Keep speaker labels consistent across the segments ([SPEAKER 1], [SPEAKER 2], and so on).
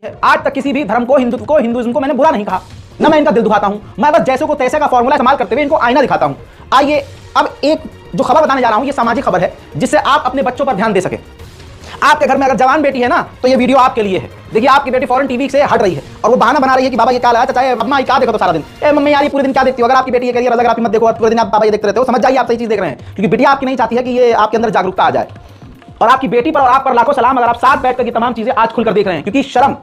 [SPEAKER 1] आज तक किसी भी धर्म को, हिंदुइज्म को मैंने बुरा नहीं कहा, ना मैं इनका दिल दुखाता हूं। मैं बस जैसे को तैसे का फॉर्मूला इस्तेमाल करते हुए इनको आईना दिखाता हूं। आइए अब एक जो खबर बताने जा रहा हूं, ये सामाजिक खबर है जिससे आप अपने बच्चों पर ध्यान दे सके। आपके घर में अगर जवान बेटी है ना, तो ये वीडियो आपके लिए है। देखिए आपकी बेटी फॉरेन टीवी से हट रही है और वो बहाना बना रही है कि बाबा ये क्या लाया, चाहे अम्मा ये क्या देखो तो सारा दिन, ए मम्मी यार ये पूरे दिन क्या देखती हो। अगर आपकी बेटी ये कह रही है अगर आप मत देखो, पूरे दिन आप बाबा ये देखते रहते हो, समझ जाइए आप सही चीज देख रहे हैं, क्योंकि बेटी आपकी नहीं चाहती है कि ये आपके अंदर जागरूकता आ जाए। और आपकी बेटी पर और आप पर लाखों सलाम अगर आप साथ बैठकर ये तमाम चीजें आज खुलकर देख रहे हैं, क्योंकि शर्म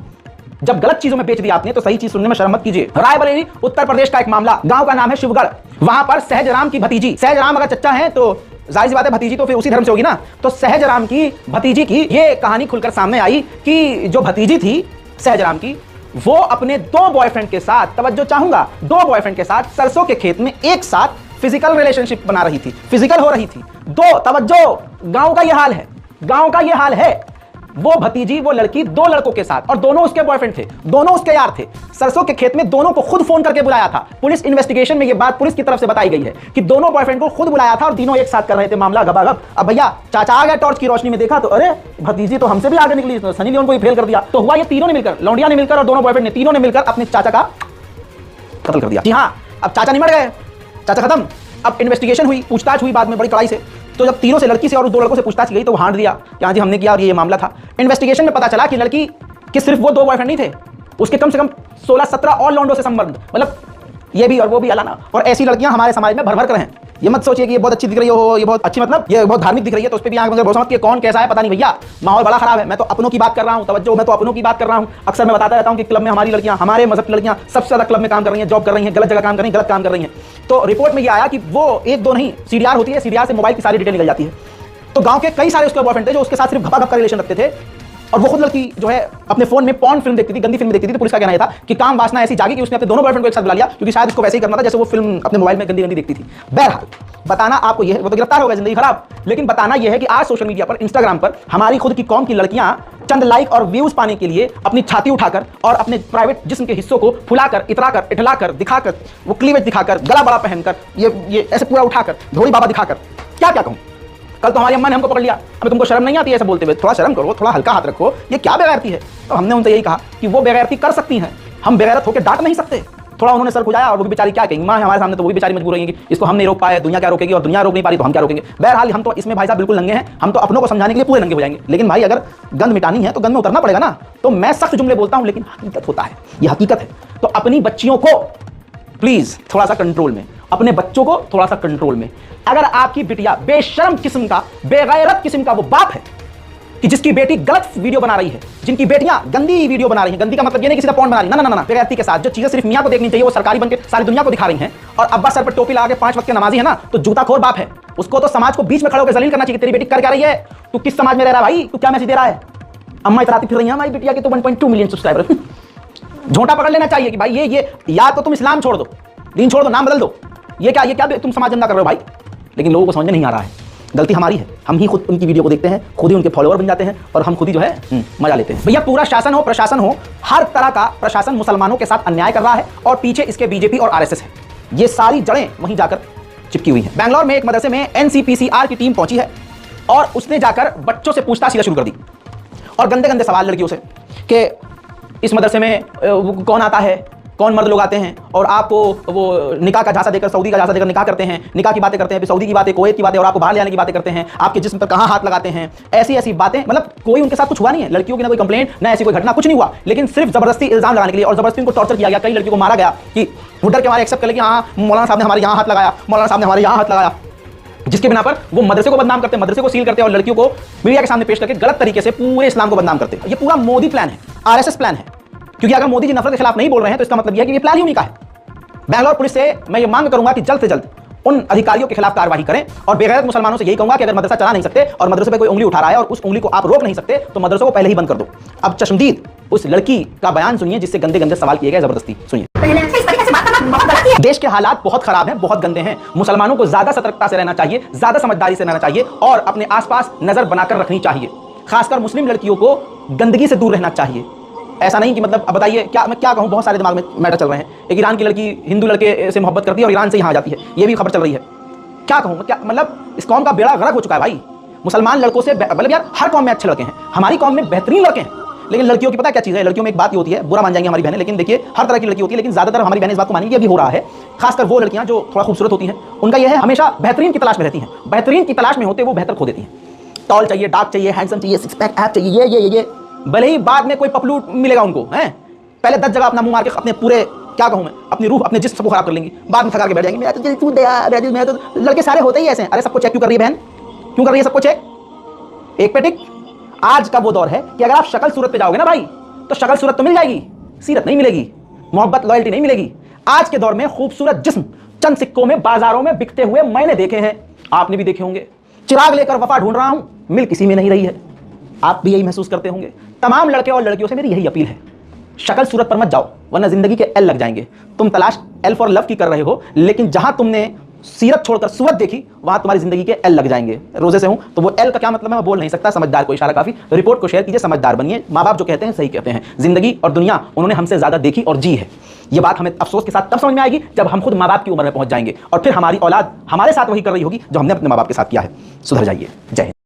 [SPEAKER 1] जब गलत चीजों में बेच दिया आपने तो सही चीज सुनने में शर्म मत कीजिए। रायबरेली उत्तर प्रदेश का एक मामला, गांव का नाम है शिवगढ़। वहां पर सहजराम की भतीजी, सहजराम अगर चच्चा है तो जाहिर सी बात है भतीजी तो फिर उसी धर्म से होगी ना, तो सहजराम की भतीजी की ये कहानी खुलकर सामने आई कि जो भतीजी थी सहजराम की, वो अपने दो बॉयफ्रेंड के साथ, तवज्जो चाहूंगा, दो बॉयफ्रेंड के साथ सरसों के खेत में एक साथ फिजिकल रिलेशनशिप बना रही थी, फिजिकल हो रही थी। दो, तवज्जो, गांव का ये हाल है, गांव का ये हाल है। वो भतीजी, वो लड़की दो लड़कों के साथ, और दोनों उसके बॉयफ्रेंड थे, दोनों उसके यार थे, सरसों के खेत में दोनों को खुद फोन करके बुलाया था। पुलिस इन्वेस्टिगेशन में ये बात पुलिस की तरफ से बताई गई है कि दोनों बॉयफ्रेंड को खुद बुलाया था और तीनों एक साथ कर रहे थे मामला गबागब। अब भैया चाचा आ गया टॉर्च की रोशनी में, देखा तो अरे भतीजी तो हमसे भी आगे निकली, तो सनी लियोन को ही फेल कर दिया। तो हुआ ये तीनों ने मिलकर, लौंडिया ने मिलकर और दोनों बॉयफ्रेंड ने, तीनों ने मिलकर अपने चाचा का कत्ल कर दिया। जी हाँ, अब चाचा नहीं मर गए, चाचा खत्म। अब इन्वेस्टिगेशन हुई, पूछताछ हुई बाद में बड़ी कड़ाई से। तो जब तीनों से, लड़की से और दो लड़कों से पूछताछ की गई तो हांड दिया कि हाँ जी हमने किया और ये मामला था। इन्वेस्टिगेशन में पता चला कि लड़की के सिर्फ वो दो बॉयफ्रेंड नहीं थे, उसके कम से कम 16-17 और लौंडों से संबंध, मतलब ये भी और वो भी अलाना। और ऐसी लड़कियां हमारे समाज में भर भर कर हैं। ये मत सोचिए कि ये बहुत अच्छी दिख रही हो, ये बहुत अच्छी, मतलब ये बहुत धार्मिक दिख रही है तो उस पर भी आंख बंद भरोसा मत, कि कौन कैसा है पता नहीं भैया, माहौल बड़ा खराब है। मैं तो अपनों की बात कर रहा हूं, तवज्जो, मैं तो अपनों की बात कर रहा हूं। अक्सर मैं बताता रहता हूं कि क्लब में हमारी लड़कियां, हमारे मजहब की लड़कियां सबसे ज्यादा क्लब में काम कर रही हैं, जॉब कर रही हैं, गलत जगह काम कर रही हैं, गलत काम कर रही हैं। तो रिपोर्ट में ये आया कि वो एक दो नहीं, सीडीआर होती है, सीडीआर से मोबाइल की सारी डिटेल निकल जाती है। तो गांव के कई सारे उसके बॉयफ्रेंड थे जो उसके साथ सिर्फ घपा घप का रिलेशन रखते थे, और वो खुद लड़की जो है अपने फोन में पॉर्न फिल्म देखती थी, गंदी फिल्म देखती थी। तो पुलिस का कहना था कि काम वासना ऐसी जागी कि उसने अपने दोनों बॉयफ्रेंड को एक साथ बुला लिया, क्योंकि शायद उसको वैसे ही करना था जैसे वो फिल्म अपने मोबाइल में गंदी गंदी देखती थी। बहरहाल बताना आपको यह है, वो तो गिरफ्तार हो गया, जिंदगी खराब। लेकिन बताना यह है कि आज सोशल मीडिया पर, इंस्टाग्राम पर हमारी खुद की कौम की लड़कियां चंद लाइक और व्यूज पाने के लिए अपनी छाती उठाकर और अपने प्राइवेट जिस्म के हिस्सों को फुलाकर, इतराकर, इठलाकर, दिखाकर, वो क्लीवेज दिखाकर, गला बड़ा पहनकर, ये ऐसे पूरा उठाकर, धोड़ी बाबा दिखाकर, क्या क्या कहूं। कल तो हमारी अम्मा ने हमको पकड़ लिया, हमें तुमको शर्म नहीं आती है ऐसे बोलते हुए, थोड़ा शर्म करो, थोड़ा हल्का हाथ रखो, ये क्या बेगैरती है। तो हमने उनसे यही कहा कि वो बेगैरती कर सकती हैं, हम बेगैरत होकर डांट नहीं सकते। थोड़ा उन्होंने सर खुजाया और वो भी बेचारी क्या कहेंगी, माँ है हमारे सामने, तो वो भी बेचारी मजबूर रहेंगी, इसको हम नहीं रोक पाए, दुनिया क्या रोकेगी, और दुनिया रोक नहीं पा रही तो हम क्या रोकेंगे। बहरहाल हम तो इसमें भाई साहब बिल्कुल नंगे हैं, हम तो अपनों को समझाने के लिए पूरे नंगे हो जाएंगे। लेकिन भाई अगर गंद मिटानी है तो गंद में उतरना पड़ेगा ना। तो मैं सख्त जुमले बोलता हूं लेकिन हकीकत होता है, ये हकीकत है। तो अपनी बच्चियों को प्लीज थोड़ा सा कंट्रोल में, अपने बच्चों को थोड़ा सा कंट्रोल में। अगर आपकी बिटिया बेशर्म किस्म का, बेगैरत किस्म का वो बाप है कि जिसकी बेटी गलत वीडियो बना रही है, जिनकी बेटियां गंदी वीडियो बना रही हैं, गंदी का मतलब ये नहीं कि सीधा पॉर्न बना रही, ना ना ना, बेगैरती के साथ जो चीजें सिर्फ मियां को देखनी चाहिए वो सरकारी बनके सारी दुनिया को दिखा रही हैं, और अब्बा सर पर टोपी लगा के 5 वक्त के नमाजी है ना, तो जूताखोर बाप है। उसको तो समाज को बीच में खड़े होकर जलील करना चाहिए, तेरी बेटी कर क्या रही है, तू किस समाज में रह रहा है भाई, तू क्या मैसेज दे रहा है। अम्मा इतराती फिर रही है हमारी बिटिया के तो 1.2 मिलियन सब्सक्राइबर। झोंटा पकड़ लेना चाहिए कि भाई ये या तो तुम इस्लाम छोड़ दो, दीन छोड़ दो, नाम बदल दो, ये क्या तुम समाज गंदा कर रहे हो भाई। लेकिन लोगों को समझ में नहीं आ रहा है, गलती हमारी है, हम ही खुद उनकी वीडियो को देखते हैं, खुद ही उनके फॉलोअर बन जाते हैं और हम खुद ही जो है मजा लेते हैं। भैया पूरा शासन हो, प्रशासन हो, हर तरह का प्रशासन मुसलमानों के साथ अन्याय कर रहा है और पीछे इसके बीजेपी और आरएसएस है। ये सारी जड़ें वहीं जाकर चिपकी हुई हैं। बैंगलोर में एक मदरसे में एनसीपीसीआर की टीम पहुंची है और उसने जाकर बच्चों से पूछताछ शुरू कर दी और गंदे गंदे सवाल लड़कियों से कि इस मदरसे में कौन आता है, कौन मर्द लोग आते हैं, और आपको वो निकाह का झांसा देकर, सऊदी का झांसा देकर निकाह करते हैं, निकाह की बातें करते हैं, सऊदी की बातें, कुवैत की बातें, और आपको बाहर ले आने की बातें करते हैं, आपके जिस्म पर कहाँ हाथ लगाते हैं, ऐसी ऐसी बातें। मतलब कोई उनके साथ कुछ हुआ नहीं है, लड़कियों की ना कोई कंप्लेंट, ना ऐसी कोई घटना, कुछ नहीं हुआ, लेकिन सिर्फ जबरदस्ती इल्जाम लगाने के लिए और जबरदस्ती उनको टॉर्चर किया गया। कई लड़कियों को मारा गया कि वो डर के मारे एक्सेप्ट कर ले कि हाँ मौलाना साहब ने हमारे यहाँ हाथ लगाया, मौलाना साहब ने हमारे यहाँ हाथ लगाया, जिसके बिना पर वो मदरसे को बदनाम करते, मदरसे को सील करते और लड़कियों को मीडिया के सामने पेश करके गलत तरीके से पूरे इस्लाम को बदनाम करते। ये पूरा मोदी प्लान है, आरएसएस प्लान है, क्योंकि अगर मोदी जी नफरत के खिलाफ नहीं बोल रहे हैं तो इसका मतलब यह है कि ये प्लान ही उन्हीं का है। बैंगलोर पुलिस से मैं ये मांग करूंगा कि जल्द से जल्द उन अधिकारियों के खिलाफ कार्रवाई करें, और बेगैरत मुसलमानों से यही कहूंगा कि अगर मदरसा चला नहीं सकते और मदरसे पे कोई उंगली उठा रहा है और उस उंगली को आप रोक नहीं सकते तो मदरसों को पहले ही बंद कर दो। अब चश्मदीद उस लड़की का बयान सुनिए जिससे गंदे गंदे सवाल किए गए, जबरदस्ती सुनिए। देश के हालात बहुत खराब हैं, बहुत गंदे हैं, मुसलमानों को ज्यादा सतर्कता से रहना चाहिए, ज्यादा समझदारी से रहना चाहिए और अपने आसपास नजर बनाकर रखनी चाहिए। खासकर मुस्लिम लड़कियों को गंदगी से दूर रहना चाहिए। ऐसा नहीं कि मतलब अब बताइए क्या मैं क्या कहूँ, बहुत सारे दिमाग में मैटर चल रहे हैं। एक ईरान की लड़की हिंदू लड़के से मोहब्बत करती है और ईरान से यहाँ आ जाती है, ये भी खबर चल रही है। क्या कहूँ, क्या मतलब इस कौम का बेड़ा गर्क हो चुका है भाई। मुसलमान लड़कों से, मतलब यार हर कौम में अच्छे लड़के हैं, हमारी कौम में बेहतरीन लड़के हैं, लेकिन लड़कियों की पता क्या चीज़ है, लड़कियों में एक बात ये होती है, बुरा मान जाएंगे हमारी बहनें, लेकिन देखिए हर तरह की लड़की होती है, लेकिन ज़्यादातर हमारी बहनें इस बात को मानेंगी, अभी हो रहा है, खासकर वो लड़कियां जो थोड़ा खूबसूरत होती हैं, उनका यह है हमेशा बेहतरीन की तलाश में रहती हैं, बेहतरीन की तलाश में होते वो बेहतर खो देती हैं। टॉल चाहिए, डार्क चाहिए, हैंडसम चाहिए, सिक्स पैक ऐप चाहिए, ये भले ही बाद में कोई पपलू मिलेगा उनको, हैं पहले 10 जगह अपना मुंह मार के अपने पूरे क्या कहूं मैं, अपनी रूह अपने जिस्म को खराब कर लेंगी, बाद में थका के बैठ जाएंगे, मेरा तो दिल टूट गया, मेरा दिल, मैं तो, लड़के सारे होते ही ऐसे हैं। अरे सबको चेक क्यों कर रही है बहन, क्यों कर रही है सबको चेक, एक पे टिक। आज का वो दौर है कि अगर आप शक्ल सूरत पे जाओगे ना भाई, तो शक्ल सूरत तो मिल जाएगी, सीरत नहीं मिलेगी, मोहब्बत लॉयल्टी नहीं मिलेगी। आज के दौर में खूबसूरत जिस्म चंद सिक्कों में बाजारों में बिकते हुए मैंने देखे हैं, आपने भी देखे होंगे। चिराग लेकर वफा ढूंढ रहा हूं, मिल किसी में नहीं रही है, आप भी यही महसूस करते होंगे। तमाम लड़के और लड़कियों से मेरी यही अपील है, शक्ल सूरत पर मत जाओ, वरना जिंदगी के एल लग जाएंगे। तुम तलाश एल फॉर लव की कर रहे हो, लेकिन जहां तुमने सीरत छोड़कर सूरत देखी, वहां तुम्हारी जिंदगी के एल लग जाएंगे। रोजे से हूं तो वो एल का क्या मतलब है मैं बोल नहीं सकता, समझदार को इशारा काफी। रिपोर्ट को शेयर कीजिए, समझदार बनिए। माँ बाप जो कहते हैं सही कहते हैं, जिंदगी और दुनिया उन्होंने हमसे ज्यादा देखी और जी है। ये बात हमें अफसोस के साथ तब समझ में आएगी जब हम खुद माँ बाप की उम्र में पहुंच जाएंगे, और फिर हमारी औलाद हमारे साथ वही कर रही होगी जो हमने अपने माँ बाप के साथ किया है। सुधर जाइए। जय हिंद।